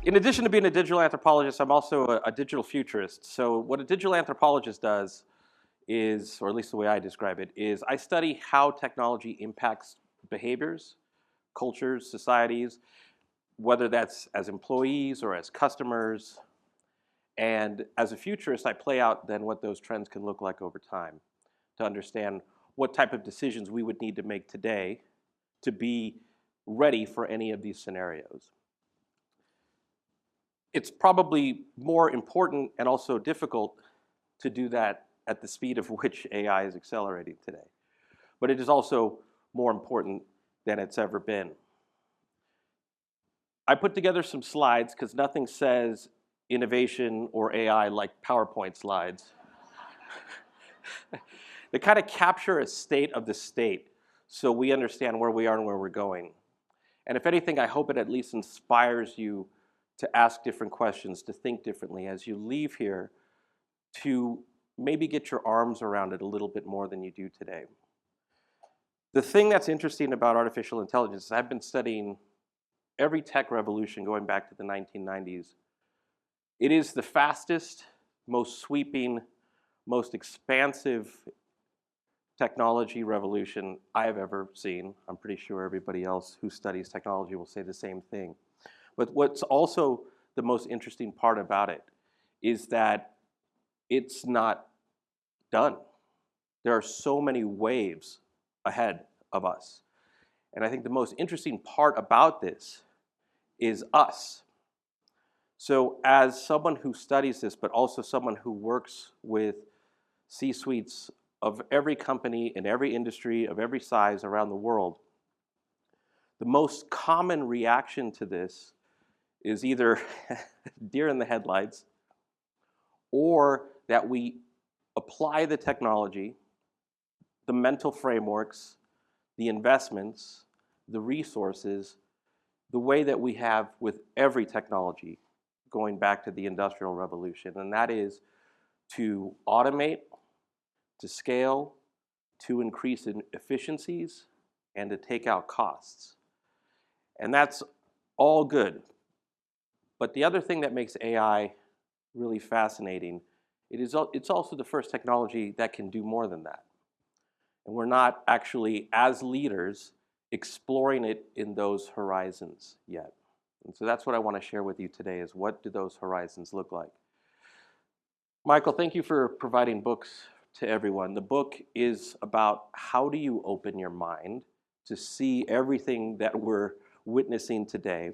In addition to being a digital anthropologist, I'm also a digital futurist. So what a digital anthropologist does is, or at least the way I describe it, is I study how technology impacts behaviors, cultures, societies, whether that's as employees or as customers. And as a futurist, I play out then what those trends can look like over time to understand what type of decisions we would need to make today to be ready for any of these scenarios. It's probably more important and also difficult to do that at the speed of which AI is accelerating today. But it is also more important than it's ever been. I put together some slides because nothing says innovation or AI like PowerPoint slides. They kind of capture a state of the state so we understand where we are and where we're going. And if anything, I hope it at least inspires you to ask different questions, to think differently as you leave here, to maybe get your arms around it a little bit more than you do today. The thing that's interesting about artificial intelligence is I've been studying every tech revolution going back to the 1990s. It is the fastest, most sweeping, most expansive technology revolution I have ever seen. I'm pretty sure everybody else who studies technology will say the same thing. But what's also the most interesting part about it is that it's not done. There are so many waves ahead of us. And I think the most interesting part about this is us. So as someone who studies this, but also someone who works with C-suites of every company in every industry of every size around the world, the most common reaction to this is either deer in the headlights, or that we apply the technology, the mental frameworks, the investments, the resources, the way that we have with every technology going back to the Industrial Revolution, and that is to automate, to scale, to increase in efficiencies, and to take out costs. And that's all good. But the other thing that makes AI really fascinating, it's also the first technology that can do more than that. And we're not actually, as leaders, exploring it in those horizons yet. And so that's what I want to share with you today is what do those horizons look like? Michael, thank you for providing books to everyone. The book is about how do you open your mind to see everything that we're witnessing today.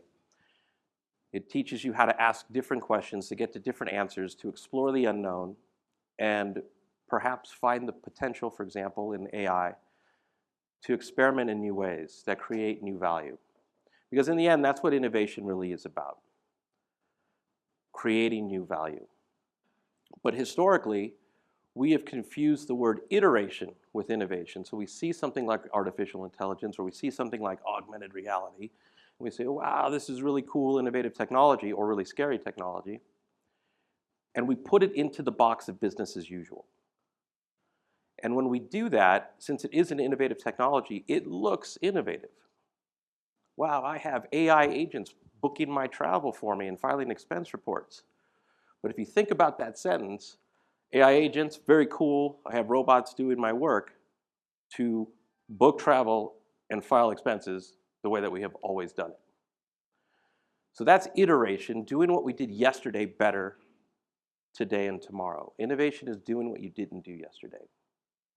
It teaches you how to ask different questions, to get to different answers, to explore the unknown, and perhaps find the potential, for example, in AI, to experiment in new ways that create new value. Because in the end, that's what innovation really is about, creating new value. But historically, we have confused the word iteration with innovation. So we see something like artificial intelligence, or we see something like augmented reality, and we say, wow, this is really cool, innovative technology, or really scary technology. And we put it into the box of business as usual. And when we do that, since it is an innovative technology, it looks innovative. Wow, I have AI agents booking my travel for me and filing expense reports. But if you think about that sentence, AI agents, very cool, I have robots doing my work, to book travel and file expenses the way that we have always done it. So that's iteration, doing what we did yesterday better today and tomorrow. Innovation is doing what you didn't do yesterday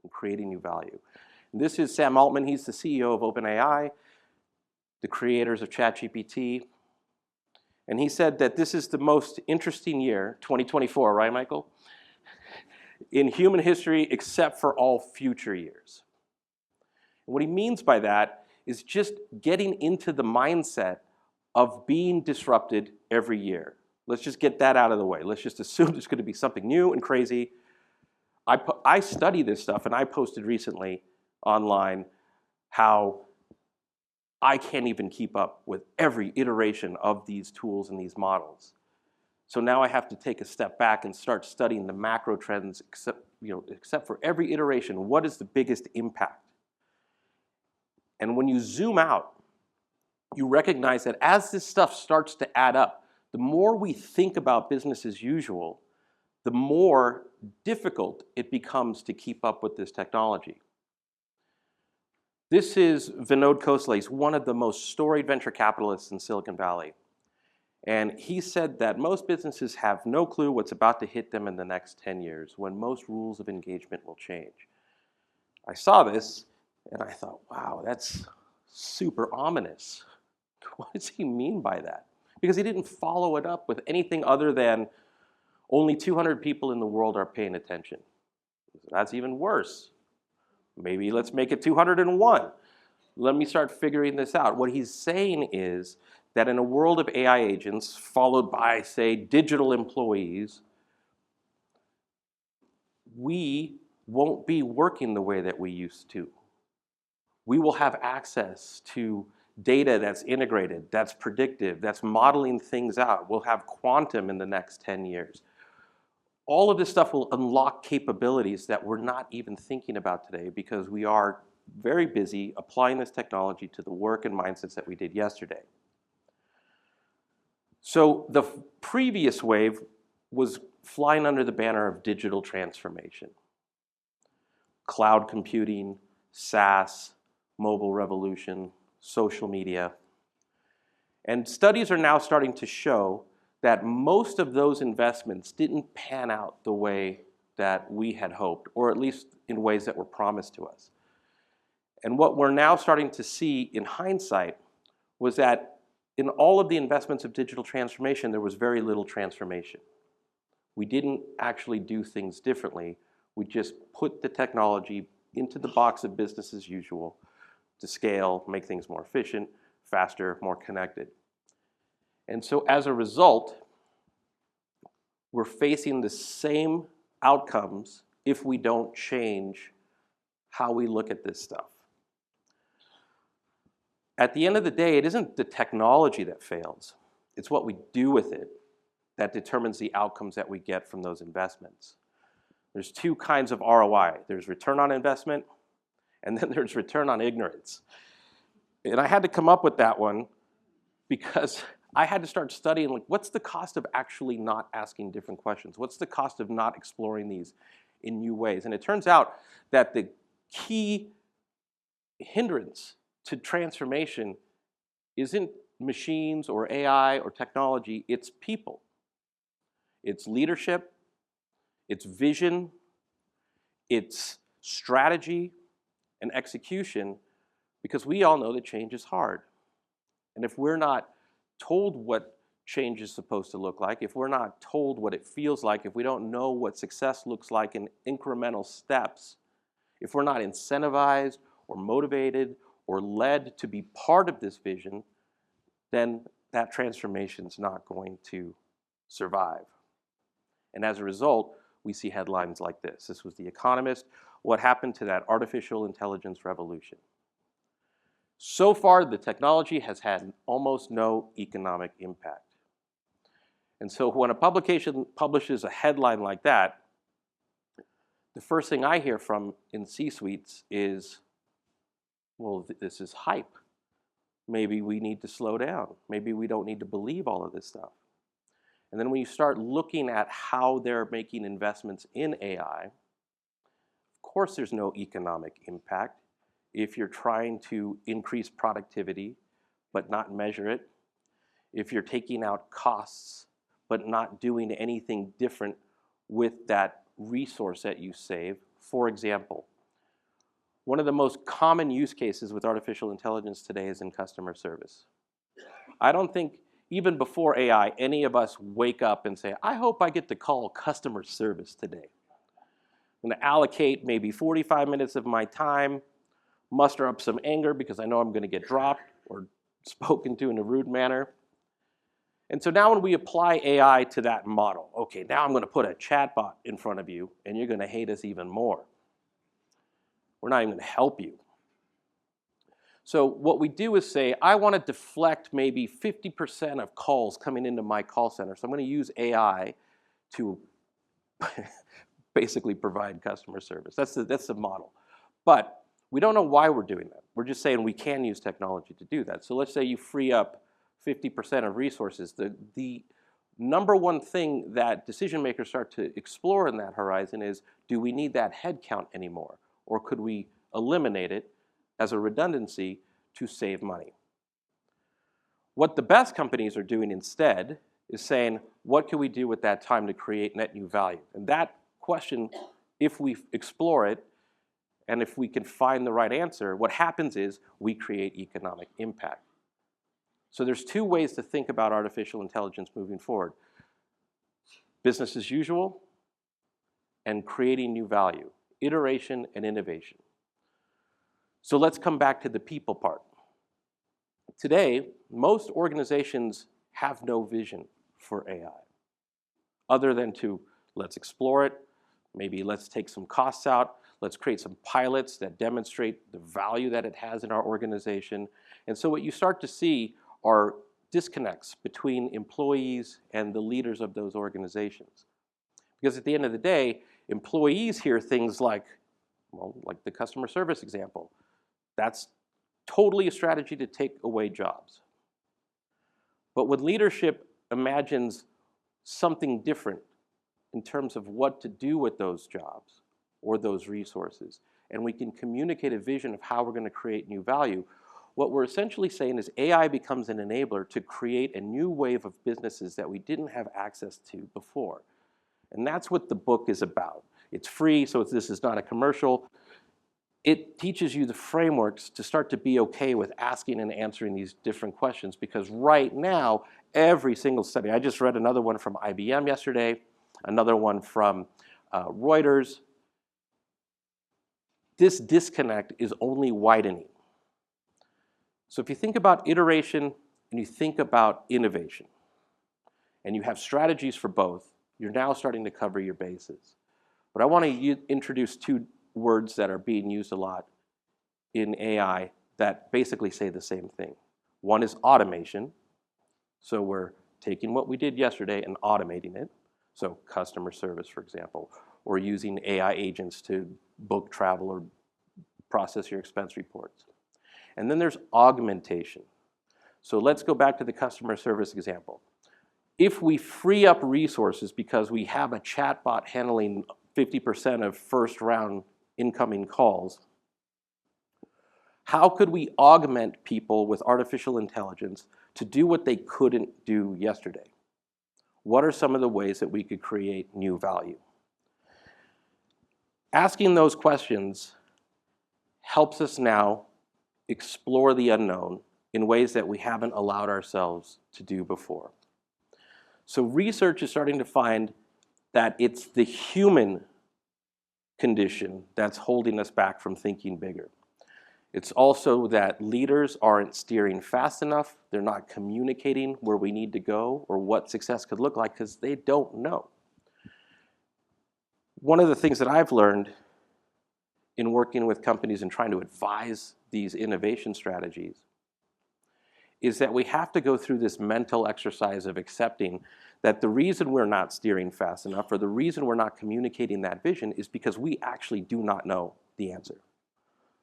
and creating new value. And this is Sam Altman. He's the CEO of OpenAI, the creators of ChatGPT. And he said that this is the most interesting year, 2024, right, Michael? In human history, except for all future years. And what he means by that is just getting into the mindset of being disrupted every year. Let's just get that out of the way. Let's just assume there's going to be something new and crazy. I study this stuff, and I posted recently online how I can't even keep up with every iteration of these tools and these models. So now I have to take a step back and start studying the macro trends, except for every iteration, what is the biggest impact? And when you zoom out, you recognize that as this stuff starts to add up, The more we think about business as usual, the more difficult it becomes to keep up with this technology. This is Vinod Khosla, one of the most storied venture capitalists in Silicon Valley. And he said that most businesses have no clue what's about to hit them in the next 10 years when most rules of engagement will change. I saw this and I thought, wow, that's super ominous. What does he mean by that? Because he didn't follow it up with anything other than only 200 people in the world are paying attention. That's even worse. Maybe let's make it 201. Let me start figuring this out. What he's saying is that in a world of AI agents, followed by, say, digital employees, we won't be working the way that we used to. We will have access to data that's integrated, that's predictive, that's modeling things out. We'll have quantum in the next 10 years. All of this stuff will unlock capabilities that we're not even thinking about today because we are very busy applying this technology to the work and mindsets that we did yesterday. So the previous wave was flying under the banner of digital transformation. Cloud computing, SaaS, mobile revolution, social media. And studies are now starting to show that most of those investments didn't pan out the way that we had hoped, or at least in ways that were promised to us. And what we're now starting to see in hindsight was that in all of the investments of digital transformation, there was very little transformation. We didn't actually do things differently. We just put the technology into the box of business as usual to scale, make things more efficient, faster, more connected. And so as a result, we're facing the same outcomes if we don't change how we look at this stuff. At the end of the day, it isn't the technology that fails. It's what we do with it that determines the outcomes that we get from those investments. There's two kinds of ROI. There's return on investment, and then there's return on ignorance. And I had to come up with that one because I had to start studying, like, what's the cost of actually not asking different questions? What's the cost of not exploring these in new ways? And it turns out that the key hindrance to transformation isn't machines or AI or technology, it's people. It's leadership, it's vision, it's strategy and execution, because we all know that change is hard. And if we're not told what change is supposed to look like, if we're not told what it feels like, if we don't know what success looks like in incremental steps, if we're not incentivized or motivated or led to be part of this vision, then that transformation's not going to survive. And as a result, we see headlines like this. This was The Economist. What happened to that artificial intelligence revolution? So far, the technology has had almost no economic impact. And so when a publication publishes a headline like that, the first thing I hear from in C-suites is, well, this is hype. Maybe we need to slow down. Maybe we don't need to believe all of this stuff. And then when you start looking at how they're making investments in AI, of course there's no economic impact if you're trying to increase productivity but not measure it, if you're taking out costs but not doing anything different with that resource that you save. For example, one of the most common use cases with artificial intelligence today is in customer service. I don't think even before AI, any of us wake up and say, I hope I get to call customer service today. I'm going to allocate maybe 45 minutes of my time, muster up some anger because I know I'm going to get dropped or spoken to in a rude manner. And so now when we apply AI to that model, okay, now I'm going to put a chatbot in front of you and you're going to hate us even more. We're not even going to help you. So what we do is say, I want to deflect maybe 50% of calls coming into my call center. So I'm going to use AI to basically provide customer service. That's the model. But we don't know why we're doing that. We're just saying we can use technology to do that. So let's say you free up 50% of resources. The number one thing that decision makers start to explore in that horizon is, do we need that headcount anymore? Or could we eliminate it as a redundancy to save money? What the best companies are doing instead is saying, what can we do with that time to create net new value? And that question, if we explore it, and if we can find the right answer, what happens is we create economic impact. So there's two ways to think about artificial intelligence moving forward. Business as usual and creating new value, iteration and innovation. So let's come back to the people part. Today, most organizations have no vision for AI, other than to, let's explore it, maybe let's take some costs out, let's create some pilots that demonstrate the value that it has in our organization. And so what you start to see are disconnects between employees and the leaders of those organizations. Because at the end of the day, employees hear things like, well, like the customer service example. That's totally a strategy to take away jobs. But when leadership imagines something different in terms of what to do with those jobs or those resources, and we can communicate a vision of how we're going to create new value, what we're essentially saying is AI becomes an enabler to create a new wave of businesses that we didn't have access to before. And that's what the book is about. It's free, so this is not a commercial. It teaches you the frameworks to start to be okay with asking and answering these different questions, because right now, every single study, I just read another one from IBM yesterday, another one from Reuters. This disconnect is only widening. So if you think about iteration and you think about innovation, and you have strategies for both, you're now starting to cover your bases. But I want to introduce two words that are being used a lot in AI that basically say the same thing. One is automation. So we're taking what we did yesterday and automating it. So customer service, for example, or using AI agents to book travel or process your expense reports. And then there's augmentation. So let's go back to the customer service example. If we free up resources because we have a chatbot handling 50% of first round incoming calls, how could we augment people with artificial intelligence to do what they couldn't do yesterday? What are some of the ways that we could create new value? Asking those questions helps us now explore the unknown in ways that we haven't allowed ourselves to do before. So research is starting to find that it's the human condition that's holding us back from thinking bigger. It's also that leaders aren't steering fast enough, they're not communicating where we need to go or what success could look like because they don't know. One of the things that I've learned in working with companies and trying to advise these innovation strategies is that we have to go through this mental exercise of accepting that the reason we're not steering fast enough or the reason we're not communicating that vision is because we actually do not know the answer.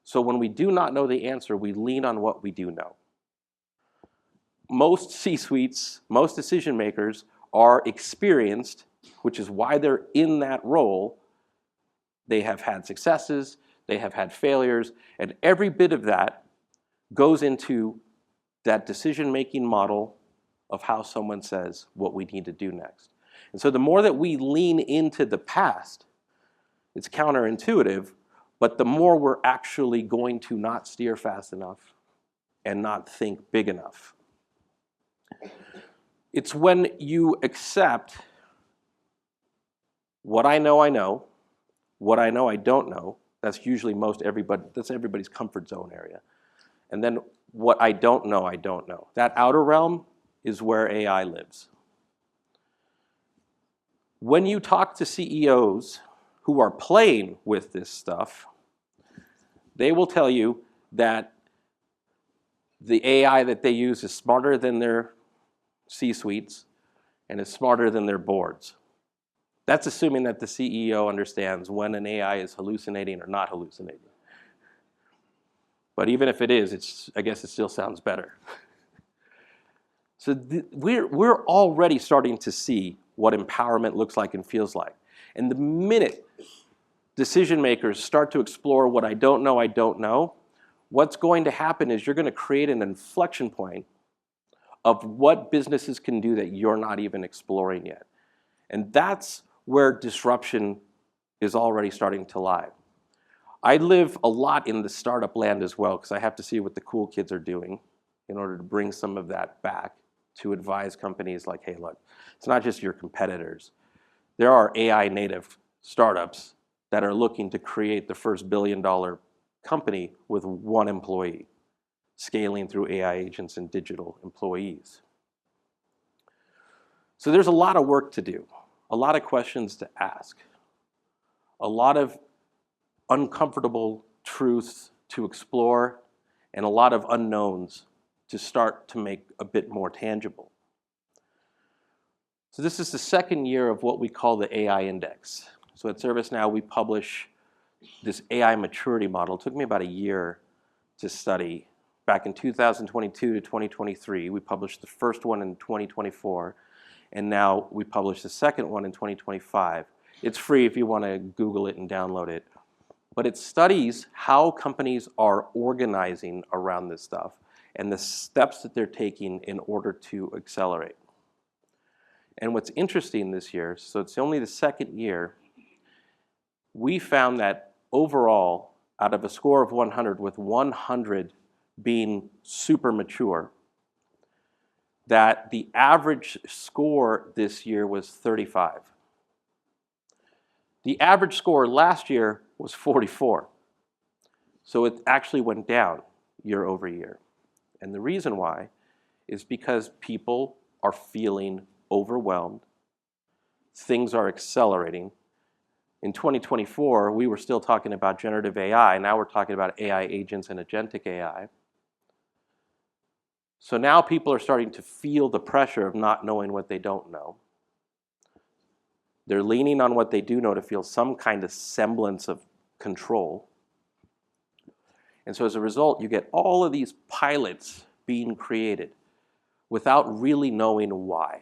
So when we do not know the answer, we lean on what we do know. Most C-suites, most decision makers are experienced, which is why they're in that role. They have had successes, they have had failures, and every bit of that goes into that decision-making model of how someone says what we need to do next. And so the more that we lean into the past, it's counterintuitive, but the more we're actually going to not steer fast enough and not think big enough. It's when you accept what I know, what I know I don't know. That's usually that's everybody's comfort zone area. And then what I don't know, I don't know. That outer realm is where AI lives. When you talk to CEOs who are playing with this stuff, they will tell you that the AI that they use is smarter than their C-suites and is smarter than their boards. That's assuming that the CEO understands when an AI is hallucinating or not hallucinating. But even if it is, I guess it still sounds better. So we're already starting to see what empowerment looks like and feels like. And the minute decision makers start to explore what I don't know, what's going to happen is you're going to create an inflection point of what businesses can do that you're not even exploring yet. And that's where disruption is already starting to lie. I live a lot in the startup land as well because I have to see what the cool kids are doing in order to bring some of that back to advise companies like, hey, look, it's not just your competitors. There are AI native startups that are looking to create the first billion-dollar company with one employee, scaling through AI agents and digital employees. So there's a lot of work to do, a lot of questions to ask, a lot of uncomfortable truths to explore, and a lot of unknowns to start to make a bit more tangible. So this is the second year of what we call the AI Index. So at ServiceNow, we publish this AI maturity model. It took me about a year to study. Back in 2022 to 2023, we published the first one in 2024, and now we publish the second one in 2025. It's free if you want to Google it and download it. But it studies how companies are organizing around this stuff and the steps that they're taking in order to accelerate. And what's interesting this year, so it's only the second year, we found that overall, out of a score of 100, with 100 being super mature, that the average score this year was 35. The average score last year was 44. So it actually went down year over year. And the reason why is because people are feeling overwhelmed. Things are accelerating. In 2024, we were still talking about generative AI. Now we're talking about AI agents and agentic AI. So now people are starting to feel the pressure of not knowing what they don't know. They're leaning on what they do know to feel some kind of semblance of control. And so as a result, you get all of these pilots being created without really knowing why.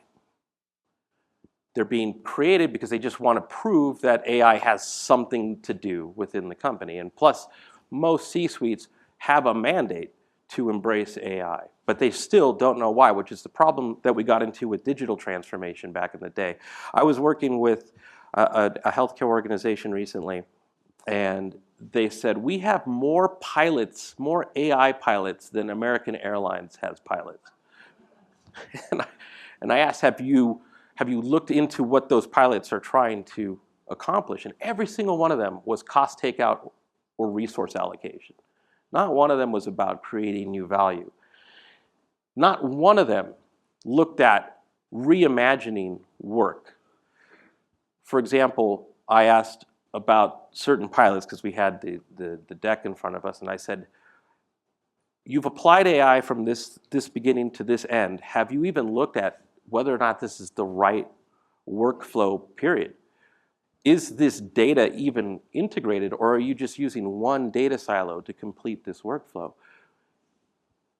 They're being created because they just want to prove that AI has something to do within the company. And plus, most C-suites have a mandate to embrace AI, but they still don't know why, which is the problem that we got into with digital transformation back in the day. I was working with a healthcare organization recently, and they said, we have more pilots, more AI pilots than American Airlines has pilots. And I asked, have you looked into what those pilots are trying to accomplish? And every single one of them was cost takeout or resource allocation. Not one of them was about creating new value. Not one of them looked at reimagining work. For example, I asked about certain pilots because we had the deck in front of us, and I said, you've applied AI from this beginning to this end. Have you even looked at whether or not this is the right workflow period? Is this data even integrated, or are you just using one data silo to complete this workflow?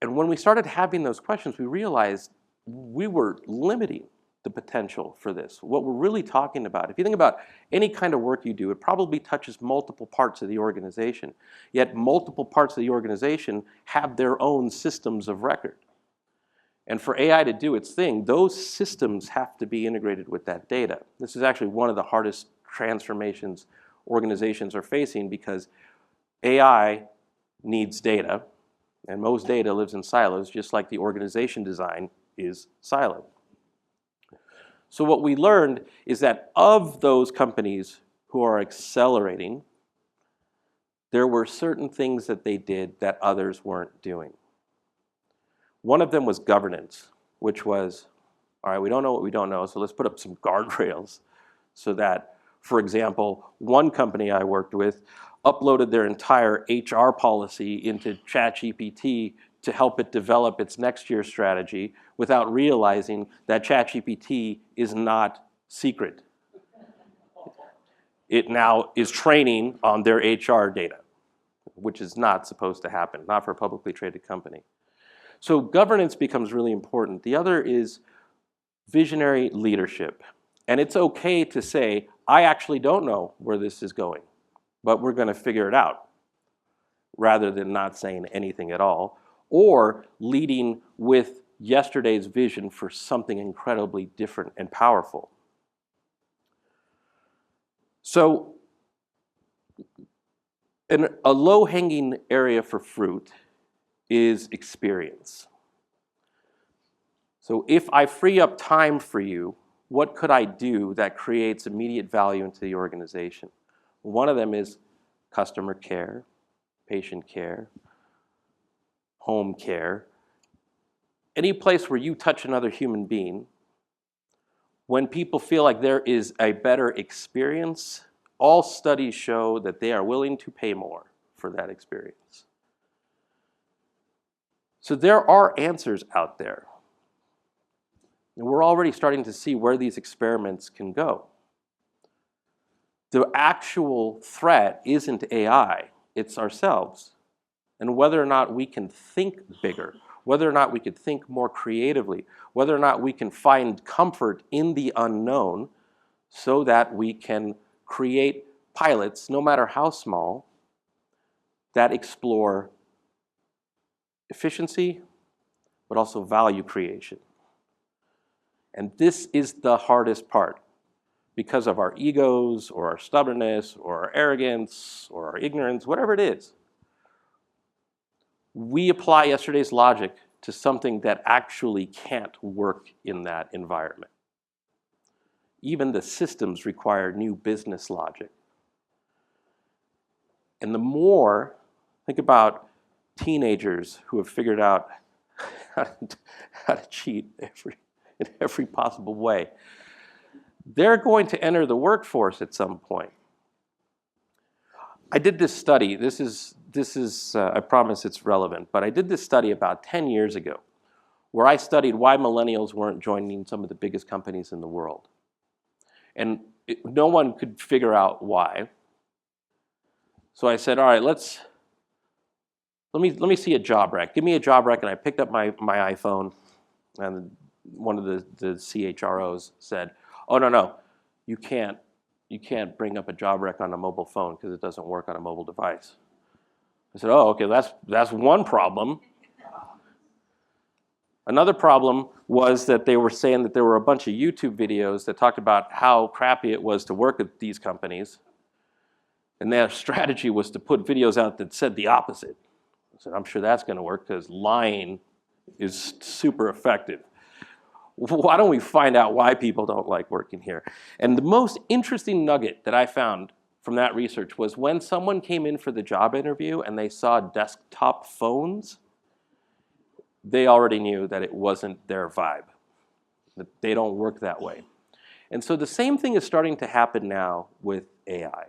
And when we started having those questions, we realized we were limiting the potential for this. What we're really talking about, if you think about any kind of work you do, it probably touches multiple parts of the organization. Yet multiple parts of the organization have their own systems of record. And for AI to do its thing, those systems have to be integrated with that data. This is actually one of the hardest transformations organizations are facing because AI needs data, and most data lives in silos, just like the organization design is siloed. So what we learned is that of those companies who are accelerating, there were certain things that they did that others weren't doing. One of them was governance, which was, all right, we don't know what we don't know, so let's put up some guardrails so that, for example, one company I worked with uploaded their entire HR policy into ChatGPT to help it develop its next year's strategy without realizing that ChatGPT is not secret. It now is training on their HR data, which is not supposed to happen, not for a publicly traded company. So governance becomes really important. The other is visionary leadership. And it's okay to say, I actually don't know where this is going, but we're going to figure it out, rather than not saying anything at all, or leading with yesterday's vision for something incredibly different and powerful. So a low-hanging area for fruit is experience. So if I free up time for you, what could I do that creates immediate value into the organization? One of them is customer care, patient care, home care. Any place where you touch another human being, when people feel like there is a better experience, all studies show that they are willing to pay more for that experience. So there are answers out there. And we're already starting to see where these experiments can go. The actual threat isn't AI, it's ourselves. And whether or not we can think bigger, whether or not we could think more creatively, whether or not we can find comfort in the unknown so that we can create pilots, no matter how small, that explore efficiency, but also value creation. And this is the hardest part because of our egos or our stubbornness or our arrogance or our ignorance, whatever it is. We apply yesterday's logic to something that actually can't work in that environment. Even the systems require new business logic. And the more, think about teenagers who have figured out how to cheat in every possible way. They're going to enter the workforce at some point. I did this study. This is I promise it's relevant, but I did this study about 10 years ago where I studied why millennials weren't joining some of the biggest companies in the world. And no one could figure out why. So I said, all right, let me see a job rec. Give me a job rec, and I picked up my iPhone, and one of the CHROs said, oh, no, you can't bring up a job rec on a mobile phone because it doesn't work on a mobile device. I said, oh, okay, that's one problem. Another problem was that they were saying that there were a bunch of YouTube videos that talked about how crappy it was to work at these companies. And their strategy was to put videos out that said the opposite. I said, I'm sure that's going to work because lying is super effective. Why don't we find out why people don't like working here? And the most interesting nugget that I found from that research was when someone came in for the job interview and they saw desktop phones, they already knew that it wasn't their vibe, that they don't work that way. And so the same thing is starting to happen now with AI.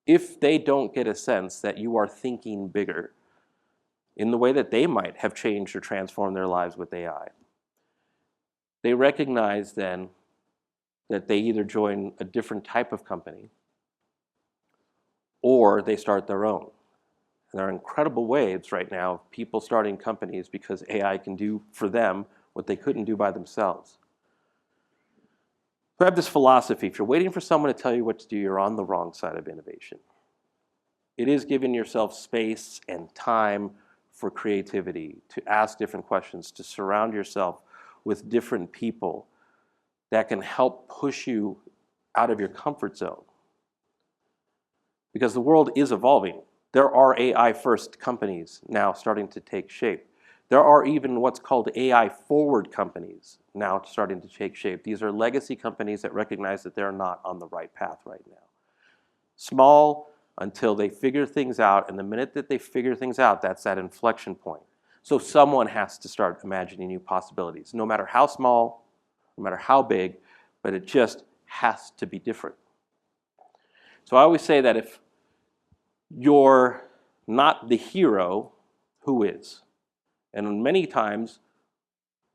If they don't get a sense that you are thinking bigger in the way that they might have changed or transformed their lives with AI, they recognize then that they either join a different type of company or they start their own. And there are incredible waves right now of people starting companies because AI can do for them what they couldn't do by themselves. So I have this philosophy: if you're waiting for someone to tell you what to do, you're on the wrong side of innovation. It is giving yourself space and time for creativity, to ask different questions, to surround yourself with different people that can help push you out of your comfort zone. Because the world is evolving. There are AI-first companies now starting to take shape. There are even what's called AI-forward companies now starting to take shape. These are legacy companies that recognize that they're not on the right path right now. Small until they figure things out, and the minute that they figure things out, that's that inflection point. So someone has to start imagining new possibilities, no matter how small, no matter how big, but it just has to be different. So I always say that if you're not the hero, who is? And many times,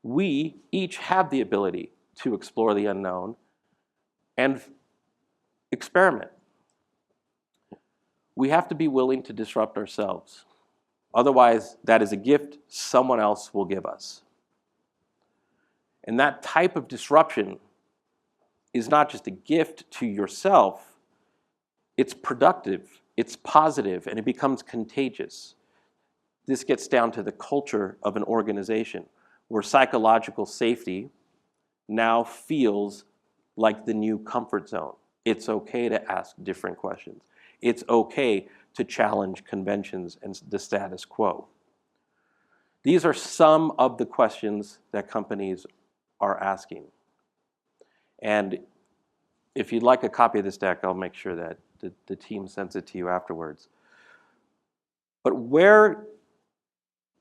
we each have the ability to explore the unknown and experiment. We have to be willing to disrupt ourselves. Otherwise, that is a gift someone else will give us. And that type of disruption is not just a gift to yourself, it's productive, it's positive, and it becomes contagious. This gets down to the culture of an organization where psychological safety now feels like the new comfort zone. It's okay to ask different questions. It's okay to challenge conventions and the status quo. These are some of the questions that companies are asking. And if you'd like a copy of this deck, I'll make sure that the team sends it to you afterwards. But where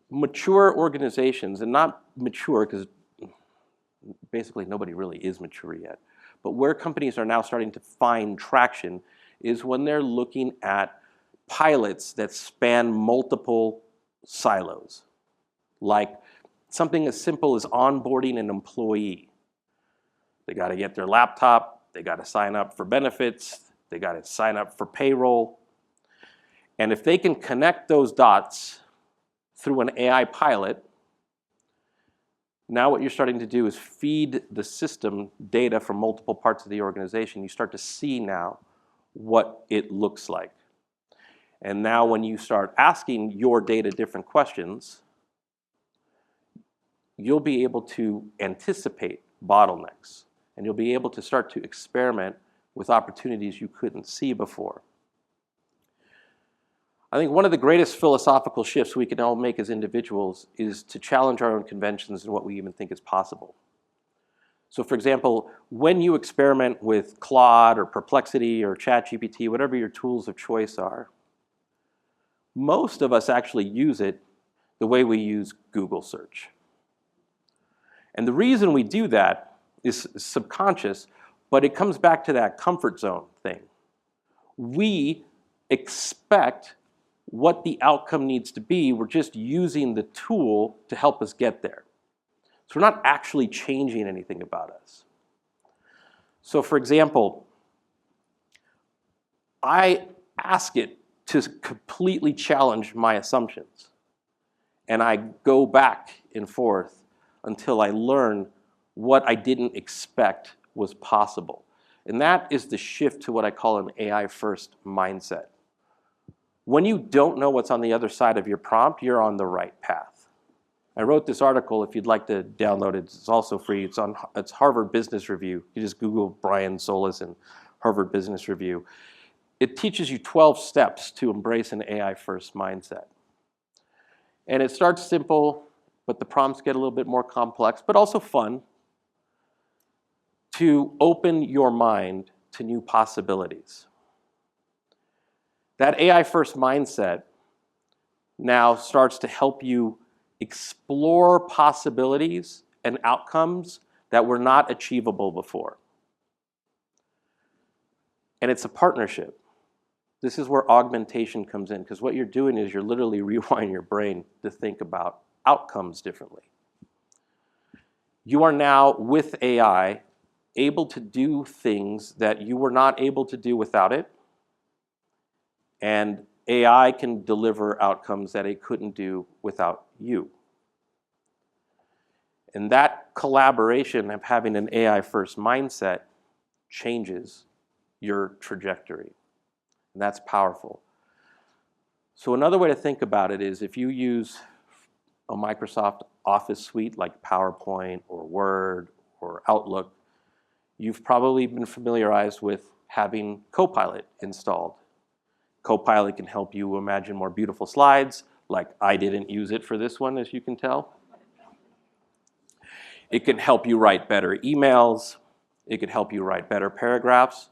mature organizations, and not mature because basically nobody really is mature yet, but where companies are now starting to find traction is when they're looking at pilots that span multiple silos, like something as simple as onboarding an employee. They got to get their laptop, they got to sign up for benefits, they got to sign up for payroll. And if they can connect those dots through an AI pilot, now what you're starting to do is feed the system data from multiple parts of the organization. You start to see now what it looks like. And now when you start asking your data different questions, you'll be able to anticipate bottlenecks. And you'll be able to start to experiment with opportunities you couldn't see before. I think one of the greatest philosophical shifts we can all make as individuals is to challenge our own conventions and what we even think is possible. So for example, when you experiment with Claude or Perplexity or ChatGPT, whatever your tools of choice are, most of us actually use it the way we use Google search. And the reason we do that is subconscious, but it comes back to that comfort zone thing. We expect what the outcome needs to be. We're just using the tool to help us get there. So we're not actually changing anything about us. So for example, I ask it to completely challenge my assumptions. And I go back and forth until I learn what I didn't expect was possible. And that is the shift to what I call an AI-first mindset. When you don't know what's on the other side of your prompt, you're on the right path. I wrote this article. If you'd like to download it, it's also free. It's Harvard Business Review. You just Google Brian Solis and Harvard Business Review. It teaches you 12 steps to embrace an AI-first mindset. And it starts simple, but the prompts get a little bit more complex, but also fun, to open your mind to new possibilities. That AI-first mindset now starts to help you explore possibilities and outcomes that were not achievable before. And it's a partnership. This is where augmentation comes in, because what you're doing is you're literally rewiring your brain to think about outcomes differently. You are now, with AI, able to do things that you were not able to do without it. And AI can deliver outcomes that it couldn't do without you. And that collaboration of having an AI-first mindset changes your trajectory. And that's powerful. So another way to think about it is if you use a Microsoft Office suite like PowerPoint or Word or Outlook, you've probably been familiarized with having Copilot installed. Copilot can help you imagine more beautiful slides, like I didn't use it for this one, as you can tell. It can help you write better emails. It can help you write better paragraphs.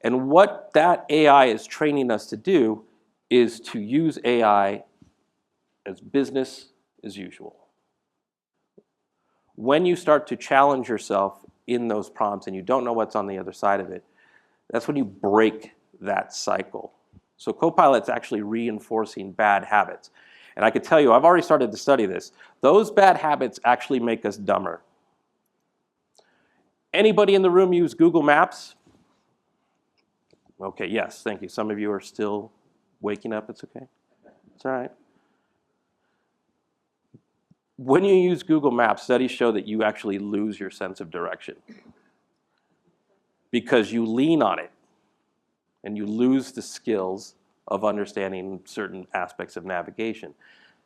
And what that AI is training us to do is to use AI as business as usual. When you start to challenge yourself in those prompts and you don't know what's on the other side of it, that's when you break that cycle. So Copilot's actually reinforcing bad habits. And I could tell you, I've already started to study this. Those bad habits actually make us dumber. Anybody in the room use Google Maps? Okay, yes, thank you. Some of you are still waking up. It's okay. It's all right. When you use Google Maps, studies show that you actually lose your sense of direction because you lean on it and you lose the skills of understanding certain aspects of navigation.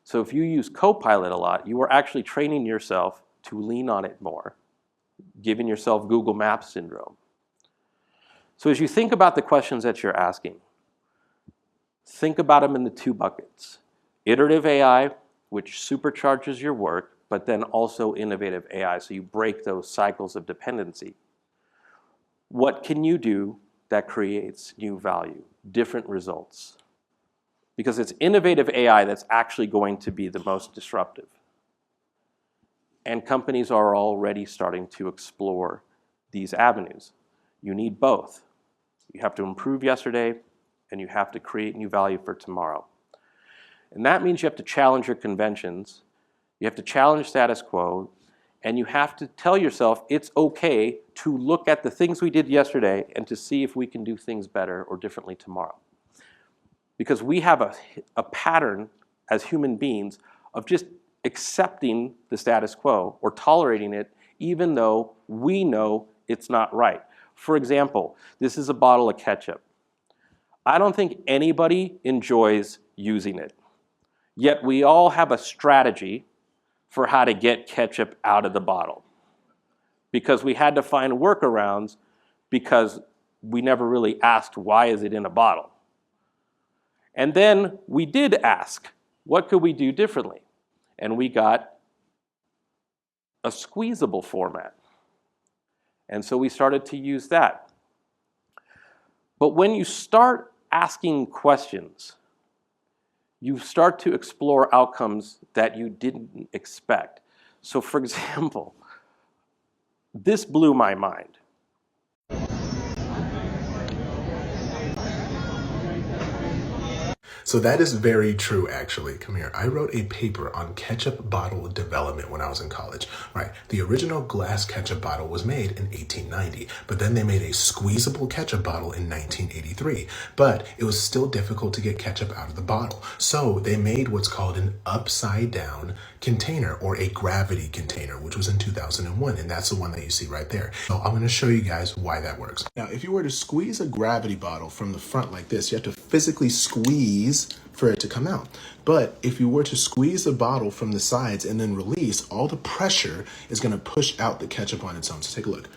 So if you use Copilot a lot, you are actually training yourself to lean on it more, giving yourself Google Maps syndrome. So as you think about the questions that you're asking, think about them in the two buckets. Iterative AI, which supercharges your work, but then also innovative AI, so you break those cycles of dependency. What can you do that creates new value, different results? Because it's innovative AI that's actually going to be the most disruptive. And companies are already starting to explore these avenues. You need both. You have to improve yesterday, and you have to create new value for tomorrow. And that means you have to challenge your conventions, you have to challenge status quo, and you have to tell yourself it's okay to look at the things we did yesterday and to see if we can do things better or differently tomorrow. Because we have a pattern as human beings of just accepting the status quo or tolerating it even though we know it's not right. For example, this is a bottle of ketchup. I don't think anybody enjoys using it. Yet we all have a strategy for how to get ketchup out of the bottle. Because we had to find workarounds because we never really asked, why is it in a bottle? And then we did ask, what could we do differently? And we got a squeezable format. And so we started to use that. But when you start asking questions, you start to explore outcomes that you didn't expect. So for example, this blew my mind. So that is very true, actually. Come here. I wrote a paper on ketchup bottle development when I was in college. Right. The original glass ketchup bottle was made in 1890, but then they made a squeezable ketchup bottle in 1983. But it was still difficult to get ketchup out of the bottle. So they made what's called an upside down container, or a gravity container, which was in 2001. And that's the one that you see right there. So I'm going to show you guys why that works. Now, if you were to squeeze a gravity bottle from the front like this, you have to physically squeeze for it to come out. But if you were to squeeze the bottle from the sides and then release, all the pressure is going to push out the ketchup on its own. So take a look.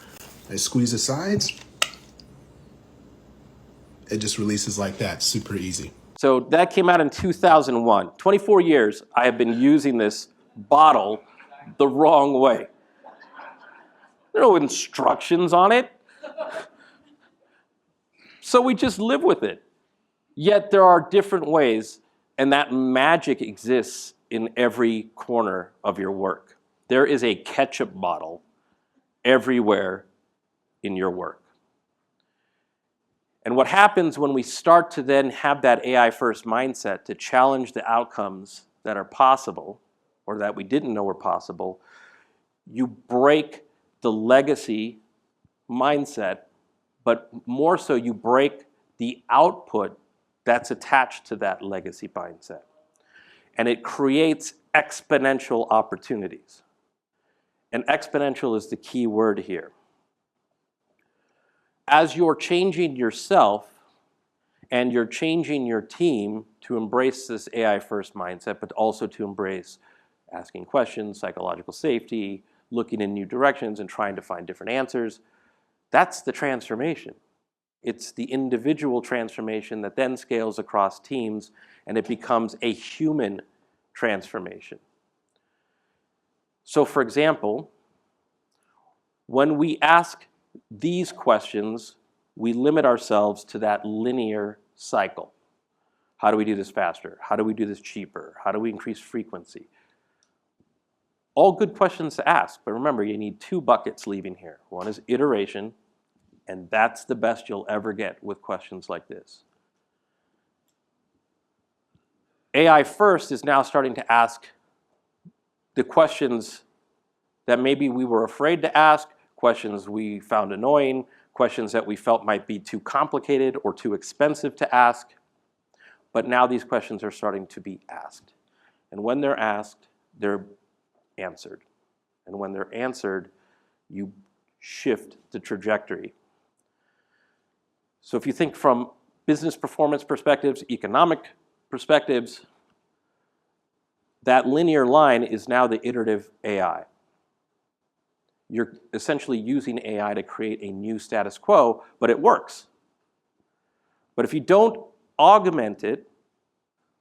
I squeeze the sides. It just releases like that. Super easy. So that came out in 2001. 24 years I have been using this bottle the wrong way. There are no instructions on it. So we just live with it. Yet there are different ways, and that magic exists in every corner of your work. There is a ketchup bottle everywhere in your work. And what happens when we start to then have that AI-first mindset to challenge the outcomes that are possible, or that we didn't know were possible, you break the legacy mindset, but more so you break the output that's attached to that legacy mindset. And it creates exponential opportunities. And exponential is the key word here. As you're changing yourself and you're changing your team to embrace this AI-first mindset, but also to embrace asking questions, psychological safety, looking in new directions and trying to find different answers, that's the transformation. It's the individual transformation that then scales across teams, and it becomes a human transformation. So for example, when we ask these questions, we limit ourselves to that linear cycle. How do we do this faster? How do we do this cheaper? How do we increase frequency? All good questions to ask, but remember, you need two buckets leaving here. One is iteration, and that's the best you'll ever get with questions like this. AI first is now starting to ask the questions that maybe we were afraid to ask, questions we found annoying, questions that we felt might be too complicated or too expensive to ask. But now these questions are starting to be asked. And when they're asked, they're answered. And when they're answered, you shift the trajectory. So if you think from business performance perspectives, economic perspectives, that linear line is now the iterative AI. You're essentially using AI to create a new status quo, but it works. But if you don't augment it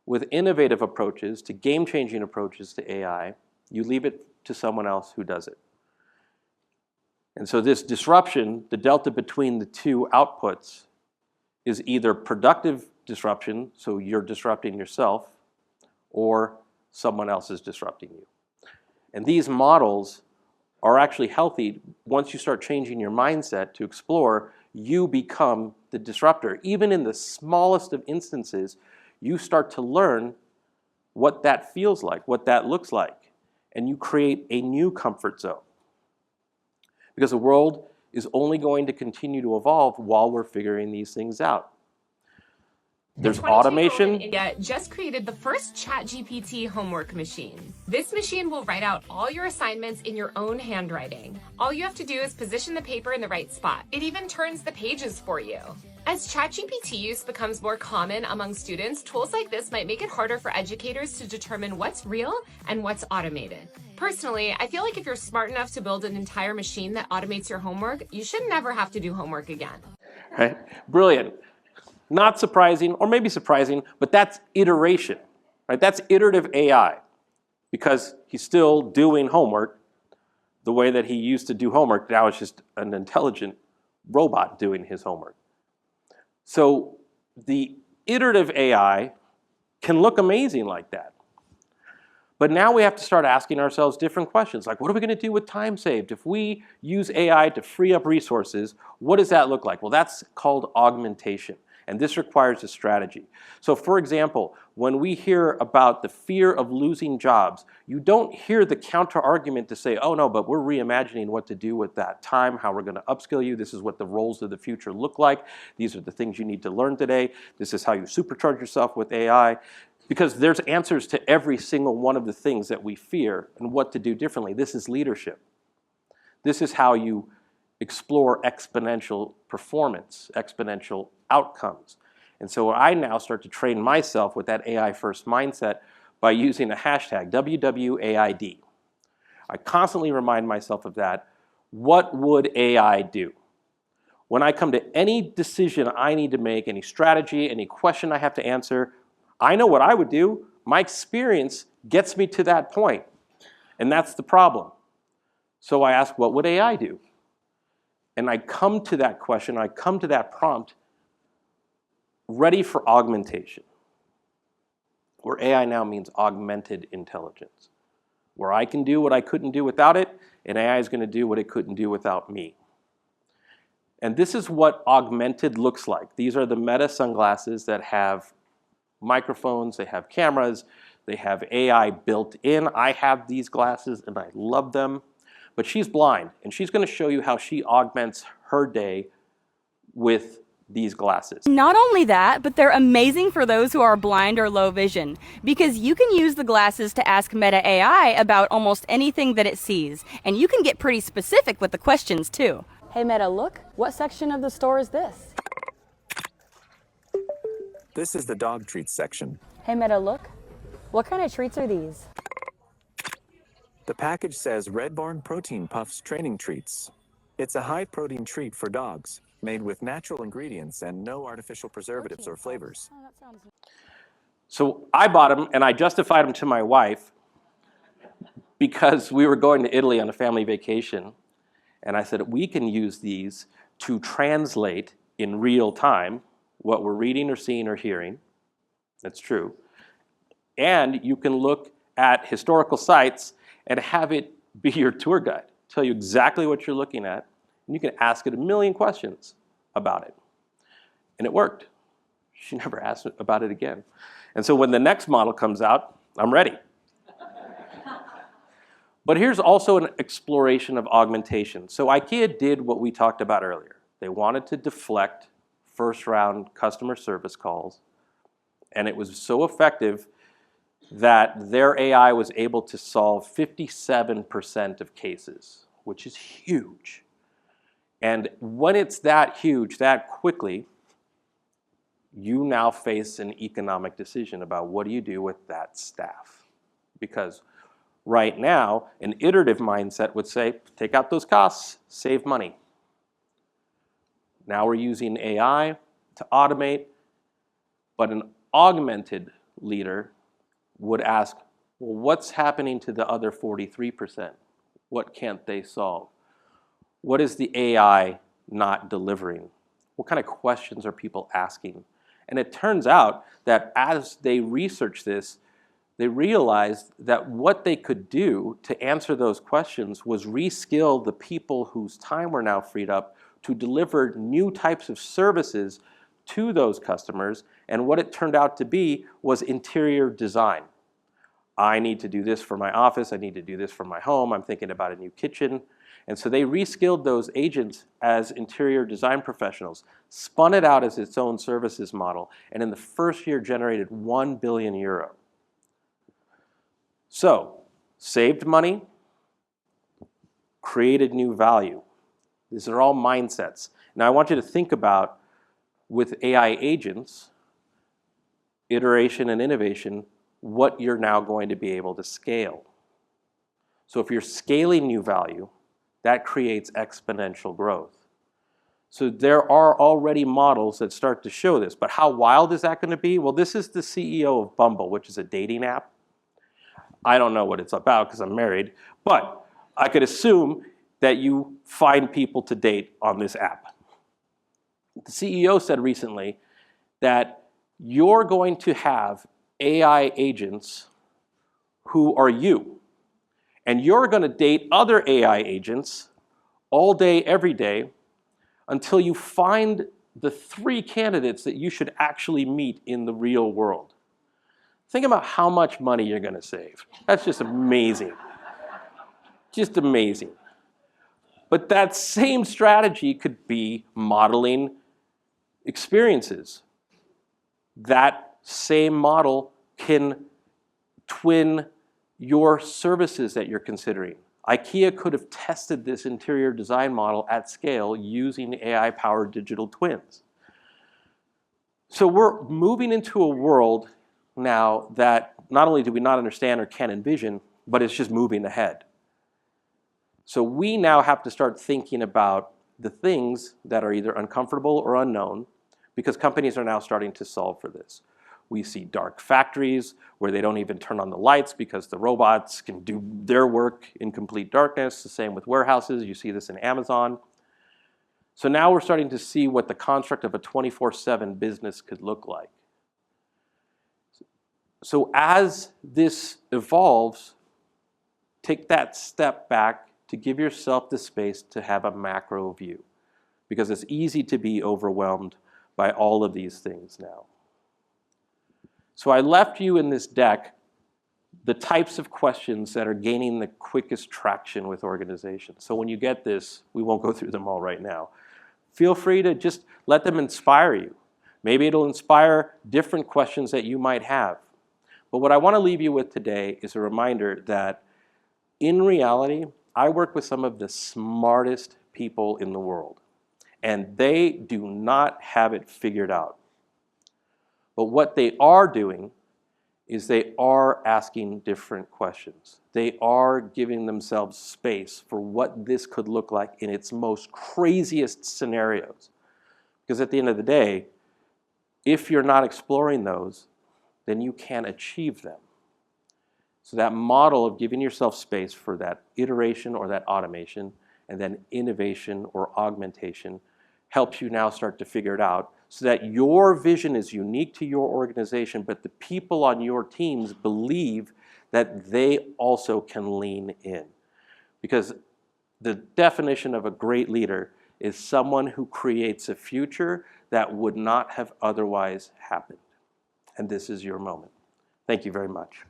with innovative approaches to game-changing approaches to AI, you leave it to someone else who does it. And so this disruption, the delta between the two outputs, is either productive disruption, so you're disrupting yourself, or someone else is disrupting you. And these models are actually healthy. Once you start changing your mindset to explore, you become the disruptor. Even in the smallest of instances, you start to learn what that feels like, what that looks like, and you create a new comfort zone. Because the world is only going to continue to evolve while we're figuring these things out. There's automation. India just created the first ChatGPT homework machine. This machine will write out all your assignments in your own handwriting. All you have to do is position the paper in the right spot. It even turns the pages for you. As ChatGPT use becomes more common among students, tools like this might make it harder for educators to determine what's real and what's automated. Personally, I feel like if you're smart enough to build an entire machine that automates your homework, you should never have to do homework again. Right? Brilliant. Not surprising, or maybe surprising, but that's iteration, right? That's iterative AI, because he's still doing homework the way that he used to do homework. Now it's just an intelligent robot doing his homework. So the iterative AI can look amazing like that. But now we have to start asking ourselves different questions, like what are we going to do with time saved? If we use AI to free up resources, what does that look like? Well, that's called augmentation. And this requires a strategy. So for example, when we hear about the fear of losing jobs, you don't hear the counter argument to say, oh no, but we're reimagining what to do with that time, how we're going to upskill you. This is what the roles of the future look like. These are the things you need to learn today. This is how you supercharge yourself with AI. Because there's answers to every single one of the things that we fear and what to do differently. This is leadership. This is how you explore exponential performance, exponential outcomes. And so I now start to train myself with that AI first mindset by using a hashtag, WWAID. I constantly remind myself of that. What would AI do? When I come to any decision I need to make, any strategy, any question I have to answer, I know what I would do. My experience gets me to that point. And that's the problem. So I ask, what would AI do? And I come to that question, I come to that prompt ready for augmentation, where AI now means augmented intelligence, where I can do what I couldn't do without it, and AI is going to do what it couldn't do without me. And this is what augmented looks like. These are the Meta sunglasses that have microphones, they have cameras, they have AI built in. I have these glasses and I love them. But she's blind, and she's going to show you how she augments her day with these glasses. Not only that, but they're amazing for those who are blind or low vision, because you can use the glasses to ask Meta AI about almost anything that it sees, and you can get pretty specific with the questions too. Hey Meta, look, what section of the store is this? This is the dog treats section. Hey Meta, look, what kind of treats are these? The package says Red Barn Protein Puffs Training Treats. It's a high-protein treat for dogs, made with natural ingredients and no artificial preservatives or flavors. So I bought them, and I justified them to my wife because we were going to Italy on a family vacation. And I said, we can use these to translate in real time what we're reading or seeing or hearing. That's true. And you can look at historical sites and have it be your tour guide, tell you exactly what you're looking at, and you can ask it a million questions about it. And it worked. She never asked about it again. And so when the next model comes out, I'm ready. But here's also an exploration of augmentation. So IKEA did what we talked about earlier. They wanted to deflect first-round customer service calls, and it was so effective that their AI was able to solve 57% of cases, which is huge. And when it's that huge, that quickly, you now face an economic decision about what do you do with that staff. Because right now, an iterative mindset would say, take out those costs, save money. Now we're using AI to automate, but an augmented leader would ask, well, what's happening to the other 43%? What can't they solve? What is the AI not delivering? What kind of questions are people asking? And it turns out that as they research this, they realized that what they could do to answer those questions was reskill the people whose time were now freed up to deliver new types of services to those customers. And what it turned out to be was interior design. I need to do this for my office. I need to do this for my home. I'm thinking about a new kitchen. And so they reskilled those agents as interior design professionals, spun it out as its own services model, and in the first year generated €1 billion. So, saved money, created new value. These are all mindsets. Now I want you to think about, with AI agents, iteration and innovation, what you're now going to be able to scale. So if you're scaling new value, that creates exponential growth. So there are already models that start to show this, but how wild is that going to be? Well, this is the CEO of Bumble, which is a dating app. I don't know what it's about because I'm married, but I could assume that you find people to date on this app. The CEO said recently that you're going to have AI agents who are you. And you're going to date other AI agents all day, every day, until you find the 3 candidates that you should actually meet in the real world. Think about how much money you're going to save. That's just amazing. Just amazing. But that same strategy could be modeling experiences. That same model can twin your services that you're considering. IKEA could have tested this interior design model at scale using AI-powered digital twins. So we're moving into a world now that not only do we not understand or can't envision, but it's just moving ahead. So we now have to start thinking about the things that are either uncomfortable or unknown, because companies are now starting to solve for this. We see dark factories where they don't even turn on the lights because the robots can do their work in complete darkness. The same with warehouses. You see this in Amazon. So now we're starting to see what the construct of a 24/7 business could look like. So as this evolves, take that step back to give yourself the space to have a macro view, because it's easy to be overwhelmed by all of these things now. So I left you in this deck the types of questions that are gaining the quickest traction with organizations. So when you get this, we won't go through them all right now. Feel free to just let them inspire you. Maybe it'll inspire different questions that you might have. But what I want to leave you with today is a reminder that in reality, I work with some of the smartest people in the world, and they do not have it figured out. But what they are doing is they are asking different questions. They are giving themselves space for what this could look like in its most craziest scenarios. Because at the end of the day, if you're not exploring those, then you can't achieve them. So that model of giving yourself space for that iteration or that automation, and then innovation or augmentation, helps you now start to figure it out so that your vision is unique to your organization, but the people on your teams believe that they also can lean in. Because the definition of a great leader is someone who creates a future that would not have otherwise happened. And this is your moment. Thank you very much.